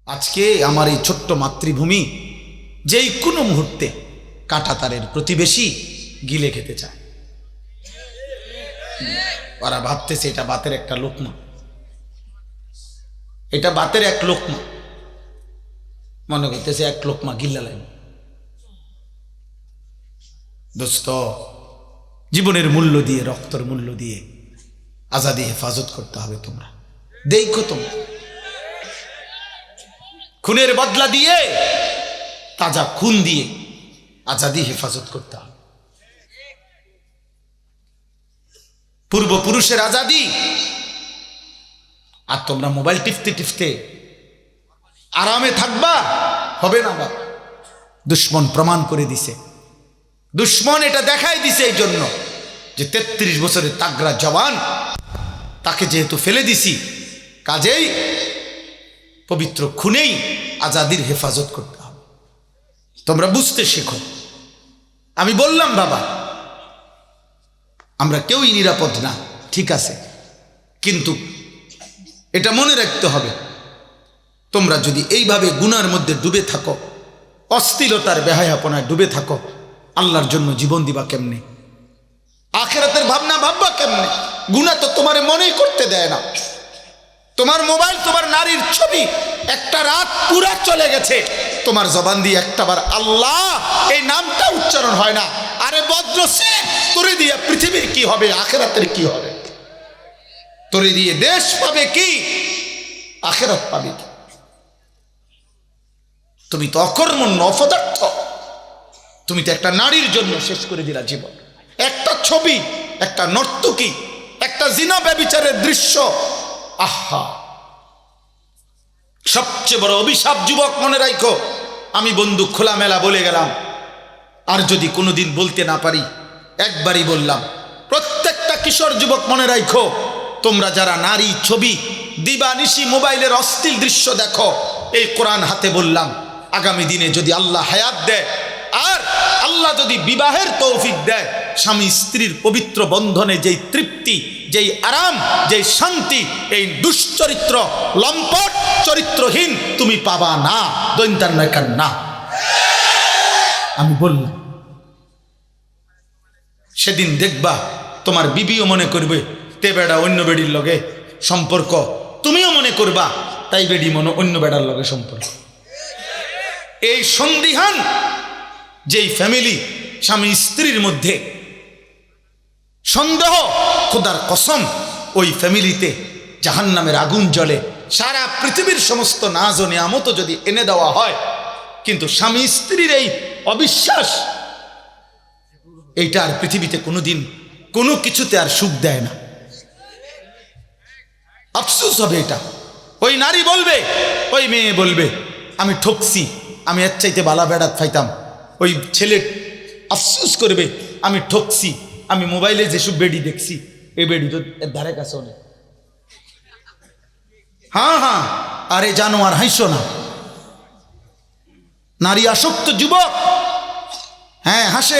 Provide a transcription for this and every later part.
আজকে আমার এই ছোট্ট মাতৃভূমি যেই কোনো মুহূর্তে কাঁটাতারের প্রতিবেশী গিলে খেতে চায়। ওরা ভাবতেছে এটা বাতের একটা লোকমা, এটা বাতের এক লোকমা, মনে করতেছে এক লোকমা গিল্লা লাগবে। দোস্ত, জীবনের মূল্য দিয়ে, রক্তের মূল্য দিয়ে আজাদি হেফাজত করতে হবে। তোমরা দেখো, তোমরা খুনের বদলা দিয়ে, তাজা খুন দিয়ে আজাদি হেফাজত করতে হবে। পূর্বপুরুষের আজাদি, আর তোমরা মোবাইল টিপতে টিপতে আরামে থাকবা, হবে না বাবা। দুশ্মন প্রমাণ করে দিছে, দুশ্মন এটা দেখাই দিছে এই জন্য যে 33 বছরের তাগড়া জওয়ান, তাকে যেহেতু ফেলে দিছি, কাজেই পবিত্র খুনেই আজাদির হেফাজত করতে হবে। তোমরা বুঝতে শেখো। আমি বললাম বাবা, আমরা কেউই নিরাপদ না, ঠিক আছে, কিন্তু এটা মনে রাখতে হবে, তোমরা যদি এইভাবে গুনার মধ্যে ডুবে থাকো, অশ্লীলতার বেহায়াপনায় ডুবে থাকো, আল্লাহর জন্য জীবন দিবা কেমনে? আখিরাতের ভাবনা ভাববা কেমনে? গুনাহ তো তোমারে মনেই করতে দেয় না। তোমার মোবাইল, তোমার নারীর ছবি, একটা রাত পুরা চলে গেছে, তোমার জবান দিয়ে একটাবার আল্লাহ এই নামটা উচ্চারণ হয় না। আরে বজ্রসে, তোরে দিয়ে পৃথিবীর কি হবে, আখিরাতের কি হবে? তোরে দিয়ে দেশ পাবে কি, আখিরাত পাবে কি? তুমি তো অকর্মণ্য, অপদার্থ। তুমি তো একটা নারীর জন্য শেষ করে দিলা জীবন। একটা ছবি, একটা নর্তকী, একটা জিনা ব্যভিচারের দৃশ্য, আহা! সবচেয়ে বড় অভিশাপ যুবক, মনে রাখো। আমি বন্ধু খোলামেলা বলে গেলাম, আর যদি কোনোদিন বলতে না পারি, একবারই বললাম, প্রত্যেকটা কিশোর যুবক মনে রাখো, তোমরা যারা নারী ছবি দিবানিশি মোবাইলের অশ্লীল দৃশ্য দেখো, এই কোরআন হাতে বললাম, আগামী দিনে যদি আল্লাহ হায়াত দেয়, আর আল্লাহ যদি বিবাহের তৌফিক দেয়, স্বামী স্ত্রীর পবিত্র বন্ধনে যেই তৃপ্তি, যেই আরাম, যেই শান্তি, এই দুশ্চরিত্র লম্পট চরিত্রহীন তুমি পাবা না। দৈন্তার নয়কার না, আমি বললাম। সেদিন দেখবা তোমার বিবিও মনে করবে তে বেড়া অন্য বেডির লগে সম্পর্ক, তুমিও মনে করবা তাই বেডি মনে অন্য বেড়ার লগে সম্পর্ক। এই সন্দিহান যেই ফ্যামিলি, স্বামী স্ত্রীর মধ্যে সন্দেহ, খোদার কসম, ওই ফ্যামিলিতে জাহান্নামের আগুন জ্বলে। সারা পৃথিবীর সমস্ত নাজ ও নিয়ামত যদি এনে দেওয়া হয়, কিন্তু স্বামী স্ত্রীর এই অবিশ্বাস, এইটা আর পৃথিবীতে কোনোদিন কোনো কিছুতে আর সুখ দেয় না। আফসোস হবে এটা। ওই নারী বলবে, ওই মেয়ে বলবে, আমি ঠকছি, আমি এর চাইতে বালা বেড়াত ফাইতাম। ওই ছেলে আফসোস করবে, আমি ঠকছি, আমি মোবাইলে যেসব বেডি দেখছি, এই বেডি তো এর ধারে কাছে নেই। হ্যাঁ হ্যাঁ, আরে জানো, আর হাসো না। নারী আসক্ত যুবক, হ্যাঁ হাসে,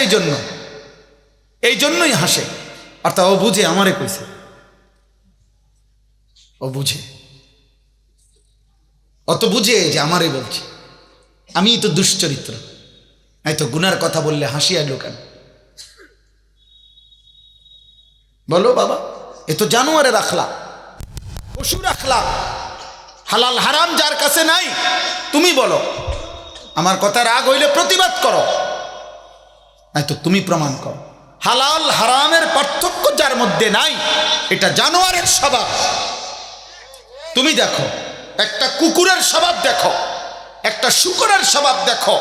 এই জন্যই হাসে। অর্থাৎ ও বুঝে আমারে কইছে, ও বুঝে, অত বুঝে যে আমারে বলছে। আমি তো দুশ্চরিত্র, এই তো গুনার কথা বললে হাসি আইলো কেন? বলো বাবা, এ তো জানোয়ারে রাখলা, পশু রাখলা। হালাল হারাম যার কাছে নাই, তুমি বলো। আমার কথা রাগ হইলে প্রতিবাদ করো, নাই তো তুমি প্রমাণ করো। হালাল হারামের পার্থক্য যার মধ্যে নাই, এটা জানোয়ারের স্বভাব। তুমি দেখো, একটা কুকুরের স্বভাব দেখো, একটা শূকরের স্বভাব দেখো,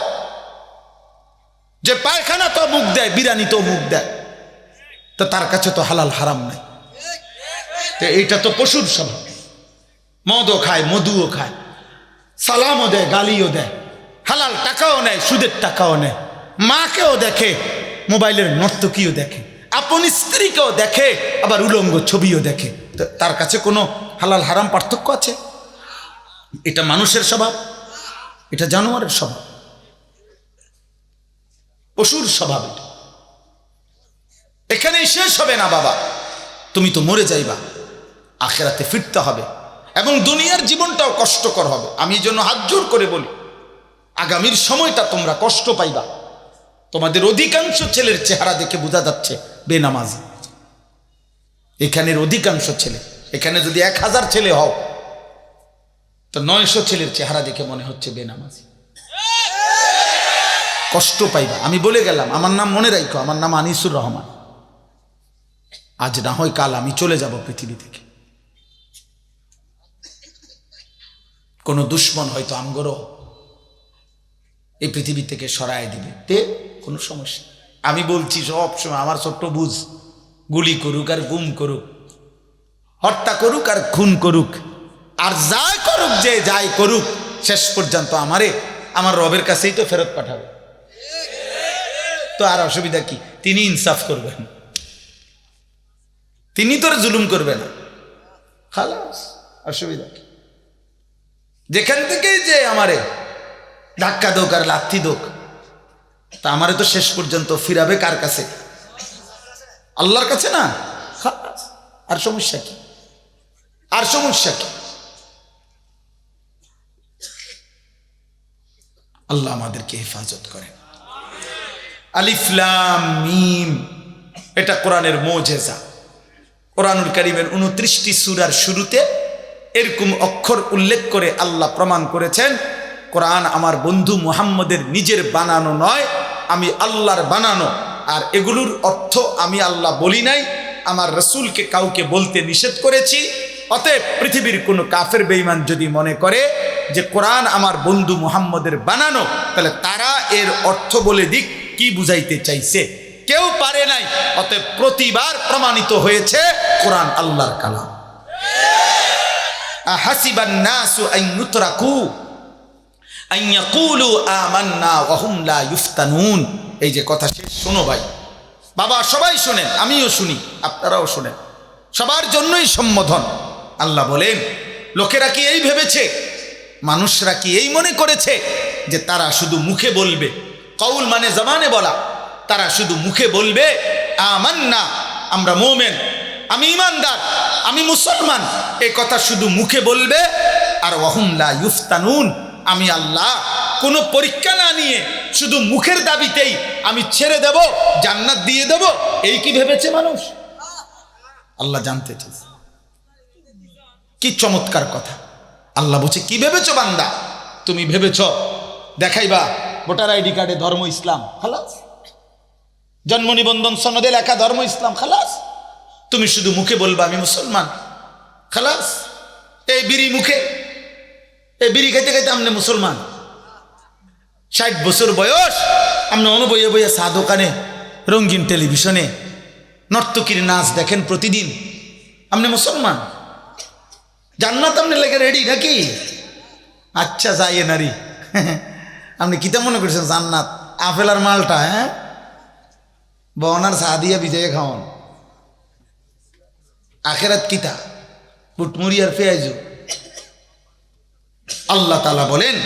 যে পায়খানা তো মুখ দেয়, বিরানি তো মুখ দেয়, তো তার কাছে তো হালাল হারাম নাই। তো এইটা তো পশুর স্বভাব। মদও খায়, মধুও খায়, সালামও দেয়, গালিও দেয়, হালাল টাকাও নেয়, সুদের টাকাও নেয়, মাকেও দেখে, মোবাইলের নর্তকীও দেখে, আপন স্ত্রীকেও দেখে, আবার উলঙ্গ ছবিও দেখে। তো তার কাছে কোনো হালাল হারাম পার্থক্য আছে? এটা মানুষের স্বভাব, এটা জানোয়ারের স্বভাব, পশুর স্বভাব। এখানেই শেষ হবে না বাবা, তুমি তো মরে যাইবা, আখিরাতে ফিরতে হবে। এবং দুনিয়ার জীবনটাও কষ্টকর হবে। আমি এই জন্য হাত জোর করে বলি, আগামীর সময়টা তোমরা কষ্ট পাইবা। তোমাদের অধিকাংশ ছেলের চেহারা দেখে বোঝা যাচ্ছে বেনামাজি। এখানের অধিকাংশ ছেলে, এখানে যদি 1000 ছেলে হও তো 900 ছেলের চেহারা দেখে মনে হচ্ছে বেনামাজি। কষ্ট পাইবা। আমি বলে গেলাম, আমার নাম মনে রাখো, আমার নাম আনিসুর রহমান। আজ না হয় কাল আমি চলে যাব পৃথিবী থেকে। কোন দুশ্মন হয়তো আমগরও এই পৃথিবী থেকে সরায় দিবে, তে কোনো সমস্যা। আমি বলছি সব সময়, আমার ছোট্ট বুঝ, গুলি করুক আর গুম করুক, হত্যা করুক আর খুন করুক, আর যাই করুক, যে যাই করুক, শেষ পর্যন্ত আমারে আমার রবের কাছেই তো ফেরত পাঠাবে। তো আর অসুবিধা কি? তিনি ইনসাফ করবেন, তিনি তোর জুলুম করবে না। খালাস, অসুবিধা কি? যেখান থেকেই যে আমারে ধাক্কা দোক আর লাথি দোক, তা আমারে তো শেষ পর্যন্ত ফিরাবে কার কাছে? আল্লাহর কাছে না। খালাস, আর সমস্যা কি? আর সমস্যা কি? আল্লাহ আমাদেরকে হেফাজত করেন। আলিফ লাম মিম, এটা কোরআনের মুজিজা। কোরআনুল কারীমের 29টি সূরার শুরুতে এরকম অক্ষর উল্লেখ করে আল্লাহ প্রমাণ করেছেন, কোরআন আমার বন্ধু মুহাম্মদের নিজের বানানো নয়, আমি আল্লাহর বানানো। আর এগুলোর অর্থ আমি আল্লাহ বলি নাই, আমার রাসূলকে কাউকে বলতে নিষেধ করেছি। অতএব পৃথিবীর কোনো কাফের বেঈমান যদি মনে করে যে কোরআন আমার বন্ধু মুহাম্মদের বানানো, তাহলে তারা এর অর্থ বলে দিক কি বুঝাইতে চাইছে, কেউ পারে নাই। অতএব প্রতিবার প্রমাণিত হয়েছে কোরআন আল্লাহর কালাম। আহাসিবান নাসু আন ইউতরাকু আন ইয়াকুলু আমান্না ওয়া হুম লা ইফতানুন। এই যে কথা শেষ, শোনো ভাই, বাবা সবাই শোনেন, আমিও শুনি, আপনারাও শোনেন, সবার জন্যই সম্বোধন। আল্লাহ বলেন, লোকেরা কি এই ভেবেছে, মানুষরা কি এই মনে করেছে যে তারা শুধু মুখে বলবে, কওল মানে জবানে বলা, তারা শুধু মুখে বলবে আমান্না, আমরা মুমিন, আমি ঈমানদার, আমি মুসলমান, এই কথা শুধু মুখে বলবে, আর ওয়া হুম লা ইফতানুন, আমি আল্লাহ কোনো পরীক্ষা না নিয়ে শুধু মুখের দাবিতেই আমি ছেড়ে দেব, জান্নাত দিয়ে দেব, এই কি ভেবেছে মানুষ? আল্লাহ জানতে চাইছে। কি চমৎকার কথা! আল্লাহ বলছে, কি ভেবেছো বান্দা? তুমি ভেবেছ দেখাইবা ভোটার আইডি কার্ডে ধর্ম ইসলাম, খালাস। জন্ম নিবন্ধন সনদে লেখা ধর্ম ইসলাম, খালাস। তুমি শুধু মুখে বলবা আমি মুসলমান, খালাস। এই বিড়ি মুখে, এই বিড়ি খাইতে খাইতে আমনে মুসলমান। 60 বছর বয়স, আপনি বইয়ে বইয়ে চা দোকানে, রঙিন টেলিভিশনে নর্তকীর নাচ দেখেন প্রতিদিন, আপনি মুসলমান। জান্নাত আপনি লেগে রেডি নাকি? আচ্ছা যাইয়ে নারী, আপনি কিতা মনে করছেন জান্নাত আপেল আর মালটা? হ্যাঁ, বনার চা দিয়া বিজয়ে খাওয়ান। আখেরাত কিতা বুটমুড়ি আর পেঁয়াজু। আল্লাহ তাআলা বলেন,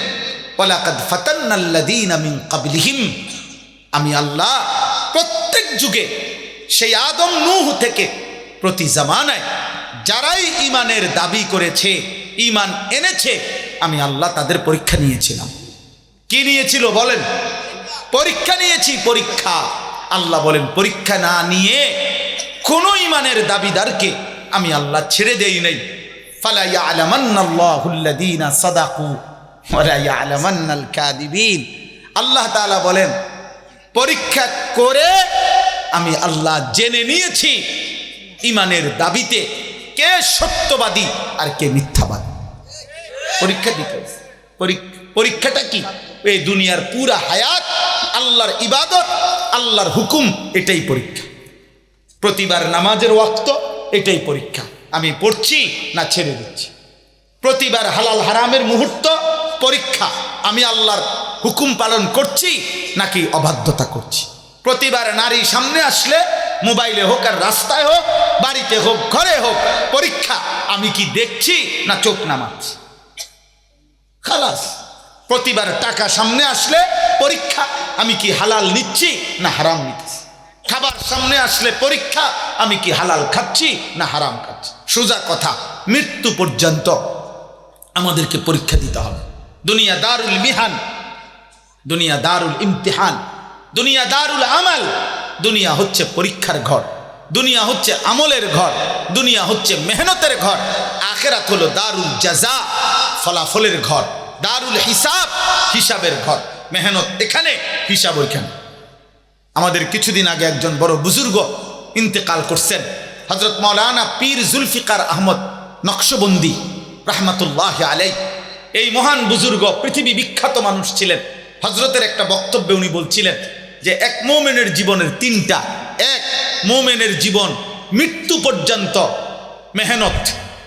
ওয়ালাকাদ ফাতান্নাল্লাযীনা মিন ক্বাবলিহিম, আমি আল্লাহ প্রত্যেক যুগে, সেই আদম নূহ থেকে প্রতি জামানায় যারাই ঈমানের দাবি করেছে, ঈমান এনেছে, আমি আল্লাহ তাদের পরীক্ষা নিয়েছিলাম। কি নিয়েছিল বলেন? পরীক্ষা নিয়েছি, পরীক্ষা। আল্লাহ বলেন, পরীক্ষা না নিয়ে কোন ঈমানের দাবিদারকে আমি আল্লাহ ছেড়ে দেই নাই। ফালা ইয়ালামান্নাল্লাহুল্লাযীনা সাদাকু ওয়া লা ইয়ালামান্নাল কাযিবিন। আল্লাহ তাআলা বলেন, পরীক্ষা করে আমি আল্লাহ জেনে নিয়েছি ঈমানের দাবিতে কে সত্যবাদী আর কে মিথ্যাবাদী। পরীক্ষা দিতে, পরীক্ষাটা কি? এই দুনিয়ার পুরা হায়াত আল্লাহর ইবাদত, আল্লাহর হুকুম, এটাই পরীক্ষা। প্রতিবার নামাজের ওয়াক্ত, এটাই পরীক্ষা, আমি পড়ছি না ছেড়ে দিচ্ছি। প্রতিবার হালাল হারামের মুহূর্ত, পরীক্ষা, আমি আল্লাহর হুকুম পালন করছি নাকি অবাধ্যতা করছি। প্রতিবার নারী সামনে আসলে, মোবাইলে হোক আর রাস্তায় হোক, বাড়িতে হোক ঘরে হোক, পরীক্ষা, আমি কি দেখছি না চোখ নামাচ্ছি, খালাস। প্রতিবার টাকা সামনে আসলে পরীক্ষা, আমি কি হালাল নিচ্ছি না হারাম নিচ্ছি। খাবার সামনে আসলে পরীক্ষা, আমি কি হালাল খাচ্ছি না হারাম খাচ্ছি। সোজা কথা, মৃত্যু পর্যন্ত আমাদেরকে পরীক্ষা দিতে হবে। দুনিয়া দারুল মিহান, দুনিয়া দারুল ইমতিহান, দুনিয়া দারুল আমাল। দুনিয়া হচ্ছে পরীক্ষার ঘর, দুনিয়া হচ্ছে আমলের ঘর, দুনিয়া হচ্ছে মেহনতের ঘর। আখিরাত হলো দারুল জাযা, ফলাফলের ঘর, দারুল হিসাব, হিসাবের ঘর। মেহনত এখানে, হিসাব ওইখানে। আমাদের কিছুদিন আগে একজন বড় বুজুর্গ ইন্তেকাল করছেন, হযরত মাওলানা পীর জুলফিকার আহমদ নকশবন্দি রাহমাতুল্লাহি আলাইহি। এই মহান বুজুর্গ পৃথিবী বিখ্যাত মানুষ ছিলেন। হযরতের একটা বক্তব্যে উনি বলছিলেন যে এক মুমিনের জীবনের তিনটা, এক মুমিনের জীবন মৃত্যু পর্যন্ত মেহনত,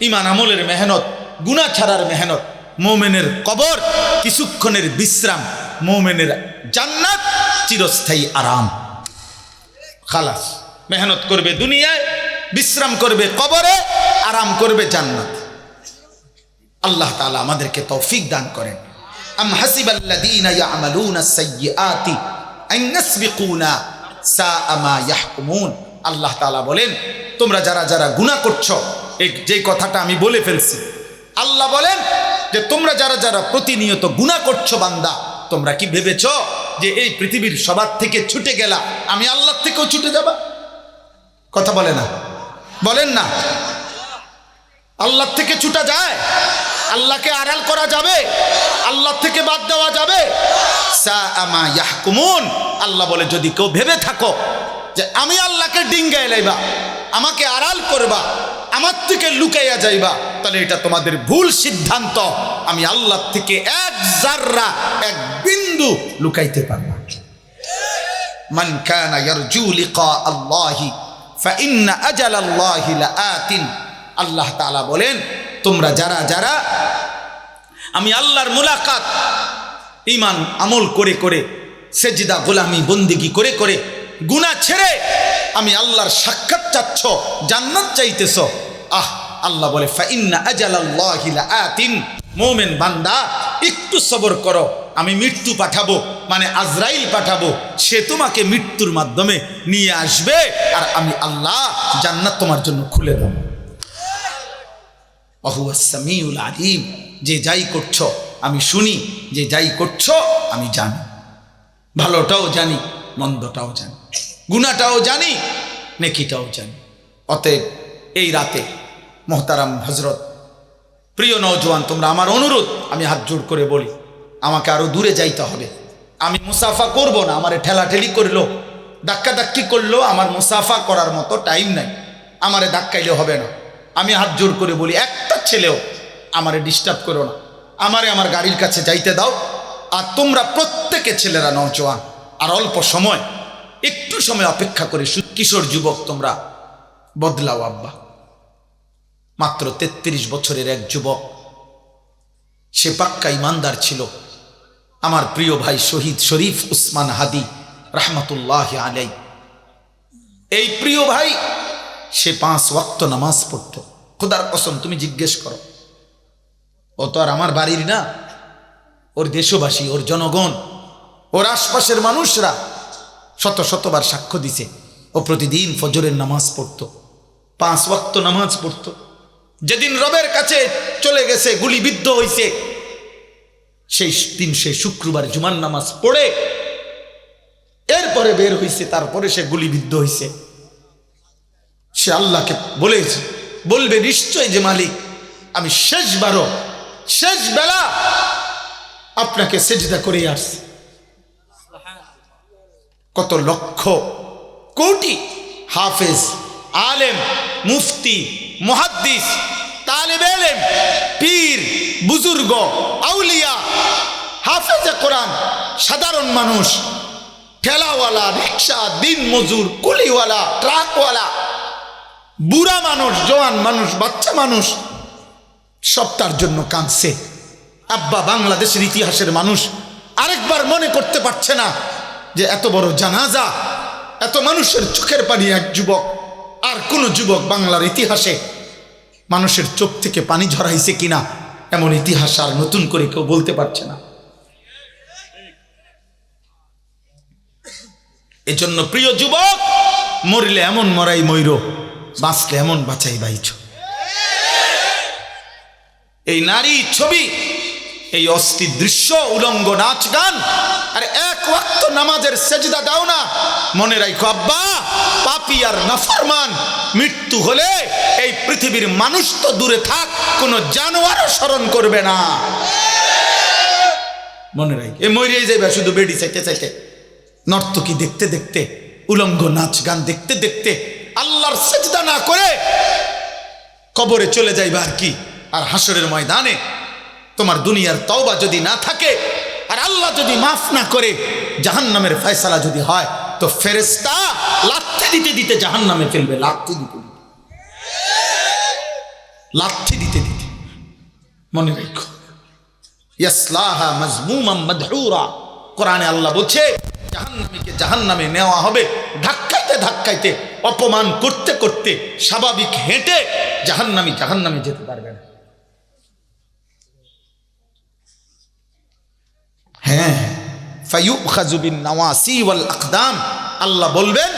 ঈমান আমলের মেহনত, গুনাহ ছাড়ার মেহনত। মুমিনের কবর কিছুক্ষণের বিশ্রাম, মুমিনের জান্নাত চিরস্থায়ী আরাম। খালাস, মেহনত করবে দুনিয়ায়, বিশ্রাম করবে কবরে, আরাম করবে জান্নাত। আল্লাহ তাআলা আমাদেরকে তৌফিক দান করেন। আম হাসিবাল্লাযীনা ইয়ামালুনা সাইয়্যাতি আন ইয়াসবিকুনা সাআ মা ইয়াহকুমুন। আল্লাহ তাআলা বলেন, তোমরা যারা যারা গুনাহ করছো, এই যে কথাটা আমি বলে ফেলছি, আল্লাহ বলেন যে তোমরা যারা যারা প্রতিনিয়ত গুনাহ করছো বান্দা, তোমরা কি ভেবেছো যে এই পৃথিবীর সবার থেকে ছুটে গেলা, আমি আল্লাহর থেকেও ছুটে যাবা? কথা বলে না, বলেন না। আল্লাহর থেকে ছুটা যায়? আল্লাহকে আড়াল করা যাবে? আল্লাহ থেকে বাদ দেওয়া যাবে? সাআ মা ইয়াহকুমুন। আল্লাহ বলে, যদি কেউ ভেবে থাকো যে আমি আল্লাহকে ডিঙ্গায় লাইবা, আমাকে আড়াল করবা, আমার থেকে লুকাইয়া যাইবা, তাহলে এটা তোমাদের ভুল সিদ্ধান্ত। আমি আল্লাহ থেকে এক জাররা, এক বিন্দু লুকাইতে পারব না। মান কানা ইয়ারজু লিকা আল্লাহি ফাইন্না আজালাল্লাহি লাআতিন। আল্লাহ তাআলা বলেন, তোমরা যারা যারা আমি আল্লাহর মুলাকাত, ঈমান আমল করে করে, সেজদা গোলামি বন্দেগি করে করে, গুনাহ ছেড়ে আমি আল্লাহর সাক্ষাৎ চাচ্ছ, জান্নাত চাইতেছ, আল্লাহ বলে ফাইন্না আজালাল্লাহি লাআতিন। মুমিন বান্দা, একটু সবর করো, আমি মৃত্যু পাঠাবো, মানে আজরাইল পাঠাবো, সে তোমাকে মৃত্যুর মাধ্যমে নিয়ে আসবে, আর আমি আল্লাহ জান্নাত তোমার জন্য খুলে দেব। ওয়াহুয়াস সামিউল আলিম। যে যাই করছো আমি শুনি, যে যাই করছো আমি জানি, ভালোটাও জানি, মন্দটাও জানি, গুনাহটাও জানি, নেকিটাও জানি। অতএব এই রাতে মোহতারাম হযরত, প্রিয় নওজোয়ান, তোমরা আমার অনুরোধ, আমি হাত জোড় করে বলি, আমাকে আরো দূরে যাইতে হবে। আমি মুসাফা করব না, আমারে ঠেলাঠেলি করলো, ধাক্কা ধাক্কি করলো, আমার মুসাফা করার মতো টাইম নাই, আমারে ধাক্কাইলে হবে না। আমি হাত জোড় করে বলি, একটা ছেলেও আমারে ডিস্টার্ব করো না, আমারে আমার গাড়ির কাছে যাইতে দাও। আর তোমরা প্রত্যেকে ছেলেরা নওজোয়ান, আর অল্প সময়, একটু সময় অপেক্ষা করে, কিশোর যুবক তোমরা বদলাও। আব্বা মাত্র 33 বছরের এক যুবক, সে পাক্কা ইমানদার ছিল। আমার প্রিয় ভাই শহীদ শরীফ উসমান হাদি রাহমাতুল্লাহি আলাইহি, এই প্রিয় ভাই, সে 5 ওয়াক্ত নামাজ পড়ত। খোদার কসম, তুমি জিজ্ঞেস করো, ও তো আর আমার বাড়ির না, ওর দেশবাসী, ওর জনগণ, ওর আশপাশের মানুষরা শত শতবার সাক্ষ্য দিছে, ও প্রতিদিন ফজরের নামাজ পড়ত, 5 ওয়াক্ত নামাজ পড়ত। যেদিন রবের কাছে চলে গেছে, গুলিবিদ্ধ হয়েছে, সেই দিন সে শুক্রবার জুমার নামাজ পড়ে এরপরে বের হয়েছে, তারপরে সে গুলিবিদ্ধ হয়েছে। সে আল্লাহকে বলবে নিশ্চয় যে মালিক, আমি শেষবারও, শেষ বেলা আপনাকে সেজদা করে আসছি। কত লক্ষ কোটি হাফেজ, আলেম, মুফতি, মুহাদ্দিস, তালেব ইলম, পীর, বুজুর্গ, আউলিয়া, হাফেজে কোরআন, সাধারণ মানুষ, ঠেলাওয়ালা, রিক্সা, দিন মজুর, কুলিওয়ালা, ট্রাকওয়ালা, বুড়া মানুষ, জওয়ান মানুষ, বাচ্চা মানুষ, সব তার জন্য কাঁদছে। আব্বা বাংলাদেশের ইতিহাসের মানুষ আরেকবার মনে করতে পারছে না যে এত বড় জানাজা, এত মানুষের চোখের পানি এক যুবক, আর কোন যুবক বাংলার ইতিহাসে মানুষের চোখ থেকে পানি ঝরাইছে কিনা, এমন ইতিহাস আর নতুন করে কেউ বলতে পারছে না। এজন্য প্রিয় যুবক, মরলে এমন মরাই মইর, বাঁচলে এমন বাঁচাই বাইছ। এই নারী ছবি, এই অস্থির দৃশ্য, উলঙ্গ নাচ গান, আর এক ওয়াক্ত নামাজের সেজদা দাও না। মনে রাখো আব্বা, পাপী আর নাফরমান মৃত্যু হলে এই পৃথিবীর মানুষ তো দূরে থাক, কোনো জানোয়ারও স্মরণ করবে না। মনে রাখ, এ মরিয়ে যাইবা শুধু বেডি চাইতে চাইতে, নর্তকী দেখতে দেখতে, উলঙ্গ নাচ গান দেখতে দেখতে, আল্লাহর সেজদা না করে কবরে চলে যাইবা আর কি। আর হাসরের ময়দানে তোমার দুনিয়ার তওবা যদি না থাকে, আর আল্লাহ যদি মাফ না করে, জাহান্নামের ফয়সালা যদি হয়, তো ফেরেশতা লাথি দিতে দিতে জাহান্নামে ফেলবে। লাথি দিতে দিতে, লাথি দিতে দিতে। মনে রেখো, ইয়াসলাহা মাজমুমান মাদহুরা। কোরআনে আল্লাহ বলছে জাহান্নামীকে জাহান্নামে নেওয়া হবে ধাক্কাইতে ধাক্কাইতে, অপমান করতে করতে, স্বাভাবিক হেঁটে জাহান্নামী জাহান্নামে যেতে পারবে না। হ্যাঁ, ফায়ুখাযু বিন নাওয়াসি ওয়াল আকদাম, আল্লাহ বলবেন,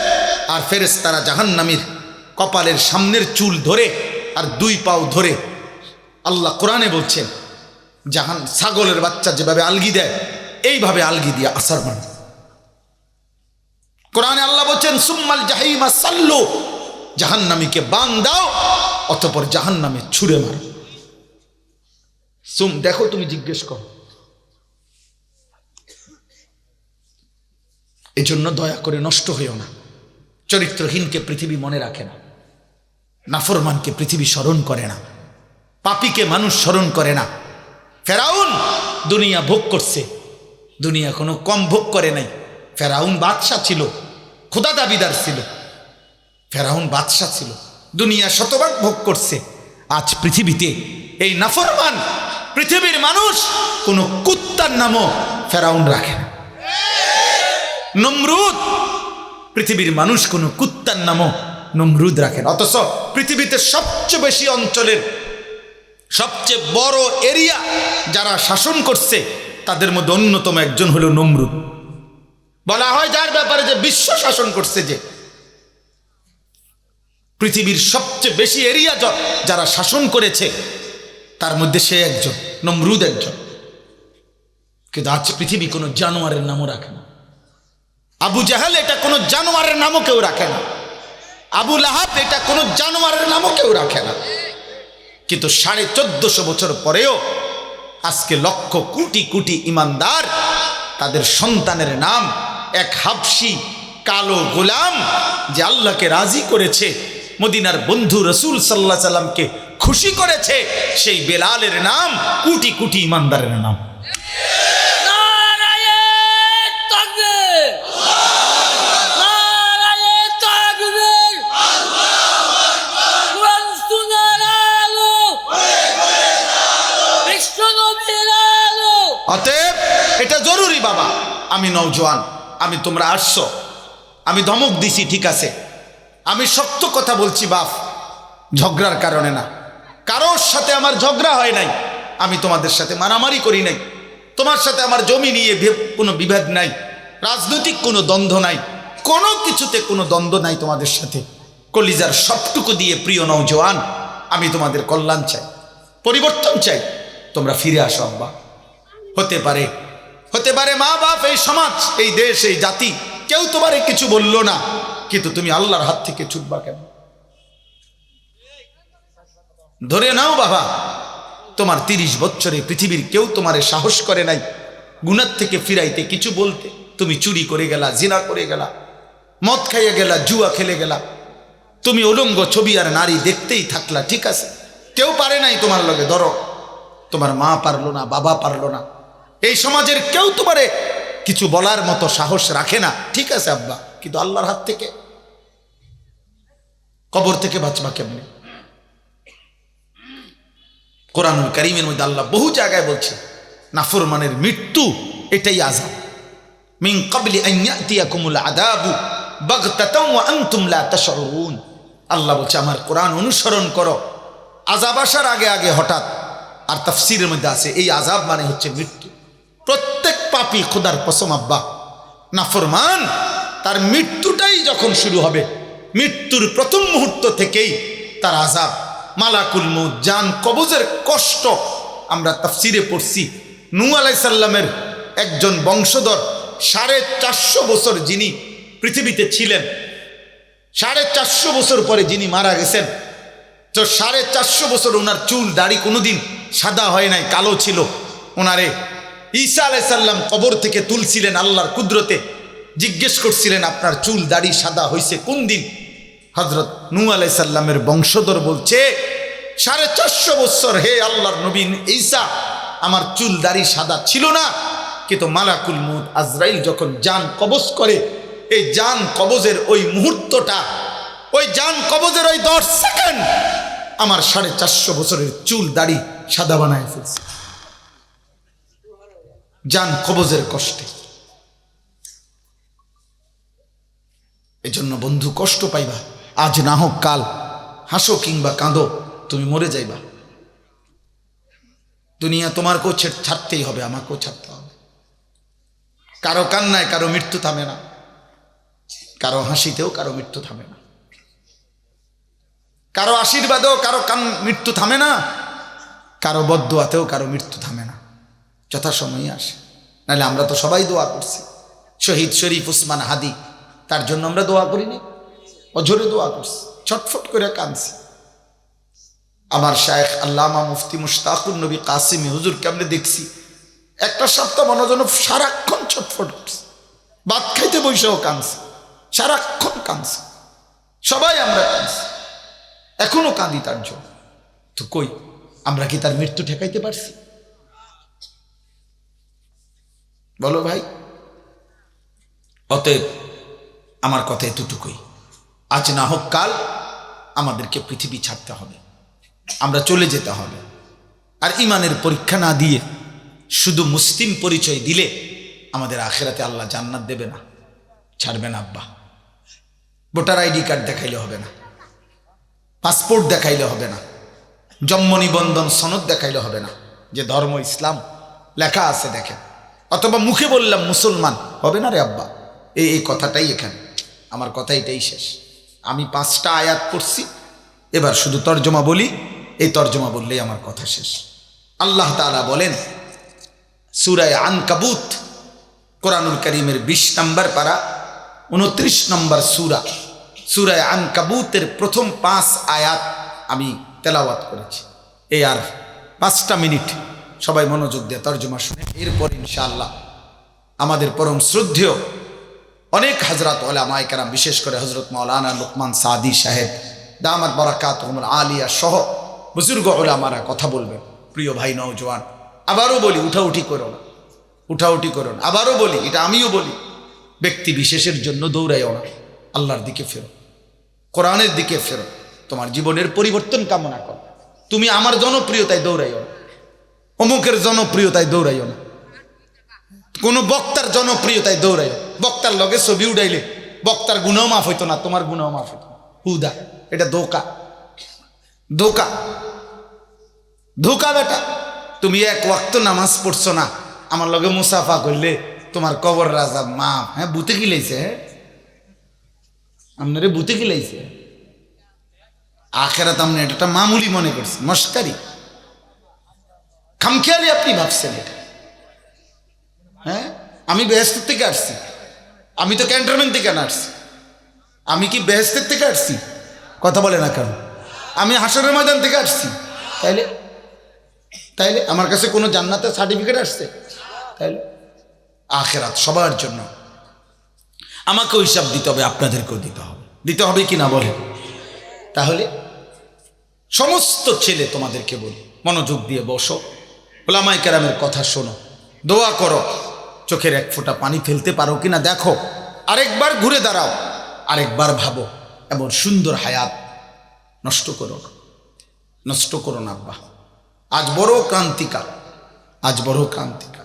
আর ফেরেশতারা জাহান্নামীর কপালের সামনের চুল ধরে আর দুই পাও ধরে, আল্লাহ কোরআনে বলছেন ছাগলের বাচ্চা যেভাবে আলগি দেয়, এইভাবে আলগি দিয়ে আসার মানে। কোরআনে আল্লাহ বলছেন সুম্মাল জাহিমা সাল্লু, জাহান্নামীকে বান দাও, অতঃপর জাহান্নামে ছুঁড়ে মারো। দেখো, তুমি জিজ্ঞেস করো। এজন্য দয়া করে নষ্ট হইও না। চরিত্রহীনকে পৃথিবী মনে রাখে না, নাফরমানকে পৃথিবী স্মরণ করে না, পাপীকে মানুষ স্মরণ করে না। ফেরাউন দুনিয়া ভোগ করছে, দুনিয়া কোনো কম ভোগ করে নাই। ফেরাউন বাদশা ছিল, খোদা দাবিদার ছিল, ফেরাউন বাদশা ছিল, দুনিয়া শতভাগ ভোগ করছে। আজ পৃথিবীতে এই নাফরমান পৃথিবীর মানুষ কোনো কুত্তার নামও ফেরাউন রাখে না। নমরুদ, পৃথিবীর মানুষ কোনো কুত্তার নামও নমরুদ রাখে না। অথচ পৃথিবীতে সবচেয়ে বেশি অঞ্চলের সবচেয়ে বড় এরিয়া যারা শাসন করছে, তাদের মধ্যে অন্যতম একজন হলো নমরুদ। বলা হয় যার ব্যাপারে যে বিশ্ব শাসন করছে, যে পৃথিবীর সবচেয়ে বেশি এরিয়া যারা শাসন করেছে, তার মধ্যে সে একজন, নমরুদ একজন। কিন্তু আজ পৃথিবী কোনো জানোয়ারের নামও রাখে না। আবু জাহেল এটা কোনো জানোয়ারের নামও কেউ রাখে না। আবু লাহাব এটা কোনো জানোয়ারের নামও কেউ রাখে না। কিন্তু 1450 বছর পরেও আজকে লক্ষ কোটি কোটি ইমানদার, তাদের সন্তানের নাম এক হাবশি কালো গোলাম, যে আল্লাহকে রাজি করেছে, মদিনার বন্ধু রসুল সাল্লাল্লাহু আলাইহি সাল্লামকে খুশি করেছে, সেই বেলালের নাম কোটি কোটি ইমানদারের নাম। অতএব এটা জরুরি বাবা। আমি নওজোয়ান, আমি তোমরা আসছো, আমি ধমক দিছি, ঠিক আছে, আমি শক্ত কথা বলছি বাপ, ঝগড়ার কারণে না। কারোর সাথে আমার ঝগড়া হয় নাই, আমি তোমাদের সাথে মারামারি করি নাই, তোমার সাথে আমার জমি নিয়ে কোনো বিভেদ নাই, রাজনৈতিক কোনো দ্বন্দ্ব নাই, কোনো কিছুতে কোনো দ্বন্দ্ব নাই তোমাদের সাথে। কলিজার সবটুকু দিয়ে প্রিয় নওজোয়ান, আমি তোমাদের কল্যাণ চাই, পরিবর্তন চাই, তোমরা ফিরে আসো আব্বা। হতে পারে মা বাপ, এই সমাজ, এই দেশ, এই জাতি কেউ তোমারে কিছু বললো না, কিন্তু তুমি আল্লাহর হাত থেকে ছুটবা কেন? ধরে নাও বাবা, তোমার 30 বছরে পৃথিবীর কেউ তোমারে সাহস করে নাই গুনাহ থেকে ফিরাইতে, কিছু বলতে। তুমি চুরি করে গেলা, জিনা করে গেলা, মদ খাইয়ে গেলা, জুয়া খেলে গেলা, তুমি উলঙ্গ ছবি আর নারী দেখতেই থাকলা, ঠিক আছে, কেউ পারে নাই তোমার লগে। ধরো তোমার মা পারলো না, বাবা পারলো না, এই সমাজের কেউ তোমারে কিছু বলার মতো সাহস রাখে না, ঠিক আছে আব্বা, কিন্তু আল্লাহর হাত থেকে, কবর থেকে বাঁচবা কেমনে? কোরআনুল কারীমের মধ্যে আল্লাহ বহু জায়গায় বলছে নাফরমানের মৃত্যু এটাই আযাব। মিন ক্বাবলি আন ইয়াতিয়াকুমুল আযাবু বাগতাতাও ওয়া আনতুম লা তাশউরুন। আল্লাহ বলছে আমার কোরআন অনুসরণ করো, আযাব আসার আগে আগে হঠাৎ। আর তাফসীরের মধ্যে আছে এই আযাব মানে হচ্ছে মৃত্যু। প্রত্যেক পাপী, খোদার কসম আব্বা, নাফরমান, তার মৃত্যুটাই যখন শুরু হবে, মৃত্যুর প্রথম মুহূর্ত থেকেই তার আযাব, মালাকুল মউত, জান কবজের কষ্ট আমরা তাফসিরে পড়ছি নূহ আলাইহিস সালামের একজন বংশধর 450 বছর যিনি পৃথিবীতে ছিলেন, 450 বছর পরে যিনি মারা গেছেন, তো 450 বছর ওনার চুল দাড়ি কোনোদিন সাদা হয় নাই, কালো ছিল। ওনারে ঈসা আলাইহিস সালাম কবর থেকে তুলছিলেন আল্লাহর কুদরতে, জিজ্ঞেস করছিলেন আপনার চুল দাড়ি সাদা হয়েছে কোন দিন? হযরত নূহ আলাইহিস সালামের বংশধর বলছে 450 বছর হে আল্লাহর নবী ঈসা আমার চুল দাড়ি সাদা ছিল না, কিন্তু মালাকুল মউত আজরাইল যখন জান কবজ করে, এই জান কবজের ওই মুহূর্তটা, ওই জান কবজের ওই 10 সেকেন্ড আমার 450 বছরের চুল দাড়ি সাদা বানায় ফেলছে, জান কবজের কষ্টে। এজন্য বন্ধু কষ্ট পাইবা, আজ না হোক কাল, হাসো কিংবা কাঁদো, তুমি মরে যাইবা। দুনিয়া তোমারকেও ছাড়তেই হবে, আমাকেও ছাড়তে হবে। কারো কান্নায় কারো মৃত্যু থামে না, কারো হাসিতেও কারো মৃত্যু থামে না, কারো আশীর্বাদেও কারো মৃত্যু থামে না, কারো বদদোয়াতেও কারো মৃত্যু থামে না, যথাসময়ে আসে। নাহলে আমরা তো সবাই দোয়া করছি, শহীদ শরীফ উসমান হাদি, তার জন্য আমরা দোয়া করিনি, অঝরে দোয়া করছি, ছটফট করে কাঁদছি। আমার শায়েখ আল্লামা মুফতি মুশতাকুর নবী কাসিমি হুজুরকে আমরা দেখছি একটা সপ্তাহ মনে যেন সারাক্ষণ ছটফট করছে, ভাত খাইতে বসেও কাঁদছে, সারাক্ষণ কাঁদছে, সবাই আমরা কাঁদছি, এখনো কাঁদি তার জন্য। তো কই আমরা কি তার মৃত্যু ঠেকাইতে পারছি? বলো ভাই। অতএব আমার কথা এতটুকুই, আজ না হোক কাল আমাদেরকে পৃথিবী ছাড়তে হবে, আমরা চলে যেতে হবে। আর ইমানের পরীক্ষা না দিয়ে শুধু মুসলিম পরিচয় দিলে আমাদের আখেরাতে আল্লাহ জান্নাত দেবে না, ছাড়বে না। আব্বা ভোটার আইডি কার্ড দেখাইলে হবে না, পাসপোর্ট দেখাইলে হবে না, জন্ম নিবন্ধন সনদ দেখাইলে হবে না, যে ধর্ম ইসলাম লেখা আছে দেখেন, অথবা মুখে বললাম মুসলমান, হবে না রে আব্বা। এই কথাটাই এখানে, আমার কথা এটাই শেষ। আমি 5টা আয়াত পড়ছি, এবার শুধু তর্জমা বলি, এই তর্জমা বললেই আমার কথা শেষ। আল্লাহ তাআলা বলেন সূরা আনকাবুত, কোরআনুল কারীমের 20 নম্বর পারা 29 নম্বর সূরা, সূরা আনকাবুতের প্রথম 5 আয়াত আমি তেলাওয়াত করেছি। এই আর 5টা মিনিট সবাই মনোযোগ দিয়ে তর্জমা শুনে, এরপর ইনশাআল্লাহ আমাদের পরম শ্রদ্ধেয় অনেক হযরত উলামায়ে কেরাম, বিশেষ করে হযরত মাওলানা লুকমান সাদি সাহেব দামাত বারাকাতুহুমুল আলিয়া সহ বুজুর্গ উলামারা কথা বলবেন। প্রিয় ভাই নওজোয়ান, আবারও বলি উঠাউঠি করো না, উঠাউঠি করো না। আবারও বলি, এটা আমিও বলি, ব্যক্তি বিশেষের জন্য দৌড়াইও না, আল্লাহর দিকে ফেরো, কোরআনের দিকে ফেরো, তোমার জীবনের পরিবর্তন কামনা করো। তুমি আমার জনপ্রিয়তায় দৌড়াইও না, অমুকের জনপ্রিয়তায় দৌড়াইও না, কোনো বক্তার জনপ্রিয়তায় দৌড়াইও। বক্তার লগে ছবি উড়াইলে বক্তার গুনাহ মাফ হইতো না, তোমার গুনাহ মাফ হইতো না। হুদা, এটা ধোকা, ধোকা, ধোকা বেটা। তুমি এক ওয়াক্ত নামাজ পড়ছো না, আমার লগে মুসাফা করলে তোমার কবর রাজা মাফ। হ্যাঁ, বুতে কি লাইছে? হ্যাঁ, আপনারে বুতে কি লাইছে? আখেরাত আপনি এটা মামুলি মনে করছেন, মস্কারি, খামখেয়ালি আপনি ভাবছেন এটা। হ্যাঁ, আমি বেহেশতের থেকে আসছি, আমি তো ক্যান্টনমেন্ট থেকে আসছি। আমি কি বেহেশতের থেকে আসছি? কথা বলে না কেন? আমি হাসরের ময়দান থেকে আসছি। তাইলে তাইলে আমার কাছে কোনো জান্নাতের সার্টিফিকেট আসছে? তাইলে আখেরাত সবার জন্য, আমাকেও হিসাব দিতে হবে, আপনাদেরকেও দিতে হবে, দিতে হবে কি না বলে? তাহলে সমস্ত ছেলে তোমাদেরকে বলি, মনোযোগ দিয়ে বসো, উলামায়ে কেরামের কথা শোনো, দোয়া করো, চোখের এক ফোঁটা পানি ফেলতে পারো কিনা দেখো, আরেকবার ঘুরে দাঁড়াও, আরেকবার ভাবো, এমন সুন্দর হায়াত নষ্ট করো না, নষ্ট করো না আব্বা। আজ বড় ক্রান্তিকাল, আজ বড় ক্রান্তিকাল।